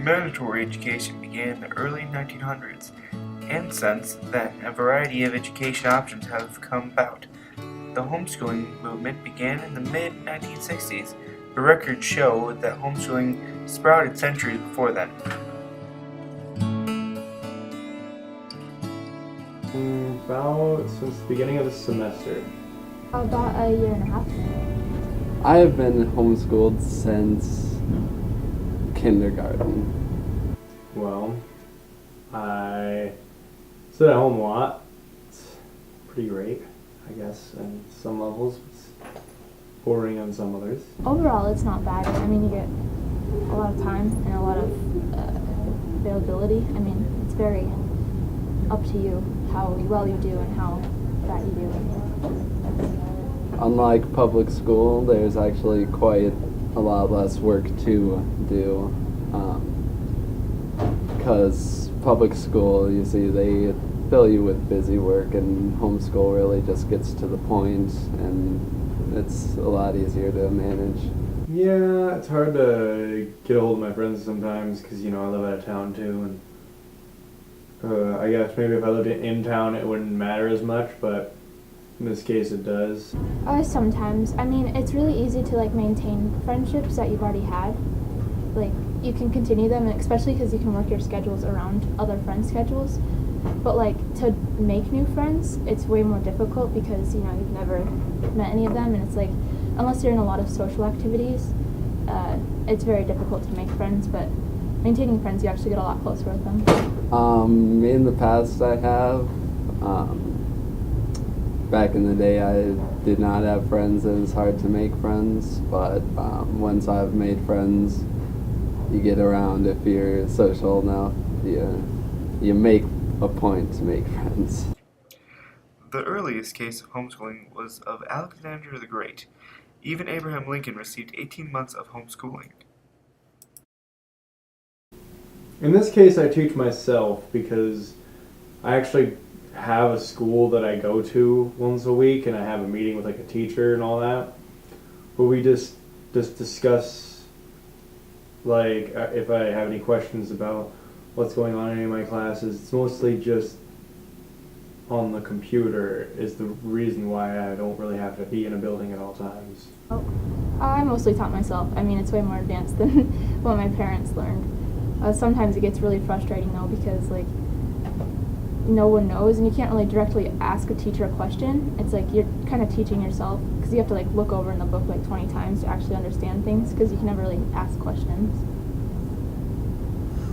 Mandatory education began in the early 1900s, and since then a variety of education options have come about. The homeschooling movement began in the mid-1960s, but records show that homeschooling sprouted centuries before then. About since the beginning of the semester. About a year and a half. I have been homeschooled since kindergarten. Well, I sit at home a lot. It's pretty great, I guess, on some levels. It's boring on some others. Overall, it's not bad. I mean, you get a lot of time and a lot of availability. I mean, it's very up to you how well you do and how bad you do. Unlike public school, there's actually quite a lot less work to do. Because public school, you see, they fill you with busy work, and homeschool really just gets to the point, and it's a lot easier to manage. Yeah, it's hard to get a hold of my friends sometimes because, I live out of town too. And I guess maybe if I lived in town it wouldn't matter as much, but in this case it does. Sometimes. I mean, it's really easy to maintain friendships that you've already had. You can continue them, especially because you can work your schedules around other friends' schedules. But to make new friends, it's way more difficult because you've never met any of them, and it's unless you're in a lot of social activities, it's very difficult to make friends. But maintaining friends, you actually get a lot closer with them. In the past I have. Back in the day I did not have friends, and it's hard to make friends, but once I've made friends, you get around. If you're social enough, you make a point to make friends. The earliest case of homeschooling was of Alexander the Great. Even Abraham Lincoln received 18 months of homeschooling. In this case I teach myself because I actually have a school that I go to once a week, and I have a meeting with a teacher and all that. But we just discuss if I have any questions about what's going on in any of my classes. It's mostly just on the computer is the reason why I don't really have to be in a building at all times. I mostly taught myself. I mean, it's way more advanced than what my parents learned. Sometimes it gets really frustrating though because no one knows, and you can't really directly ask a teacher a question. It's you're kind of teaching yourself because you have to look over in the book 20 times to actually understand things because you can never really ask questions.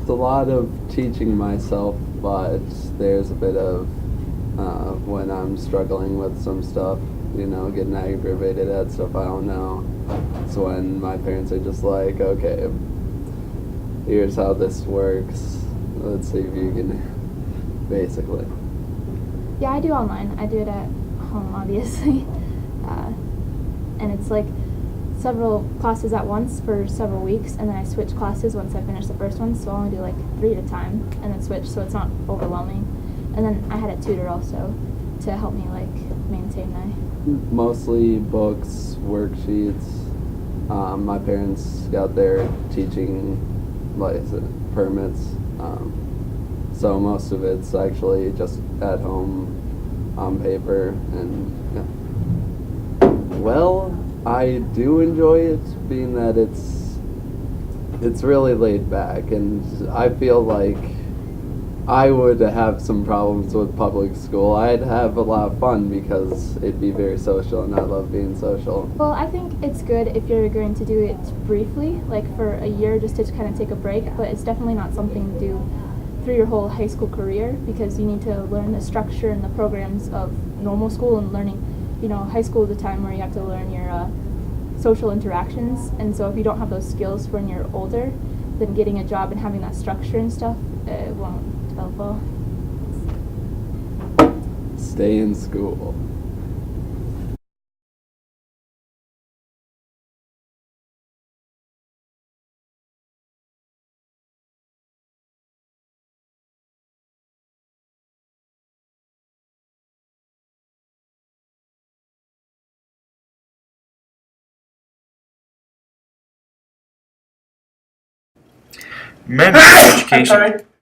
It's a lot of teaching myself, but there's a bit of when I'm struggling with some stuff, getting aggravated at stuff I don't know. It's when my parents are just okay, here's how this works. Let's see if you can, basically. Yeah, I do online. I do it at home, obviously. And it's several classes at once for several weeks, and then I switch classes once I finish the first one, so I only do 3 at a time, and then switch, so it's not overwhelming. And then I had a tutor also to help me maintain my... Mostly books, worksheets. My parents got their teaching permits. So most of it's actually just at home on paper, and well, I do enjoy it, being that it's really laid back, and I feel I would have some problems with public school. I'd have a lot of fun because it'd be very social, and I love being social. Well, I think it's good if you're going to do it briefly, for a year, just to kind of take a break, but it's definitely not something to do through your whole high school career because you need to learn the structure and the programs of normal school, and learning, high school is the time where you have to learn your social interactions, and so if you don't have those skills when you're older, then getting a job and having that structure and stuff, it won't develop well. Stay in school. Mandatory education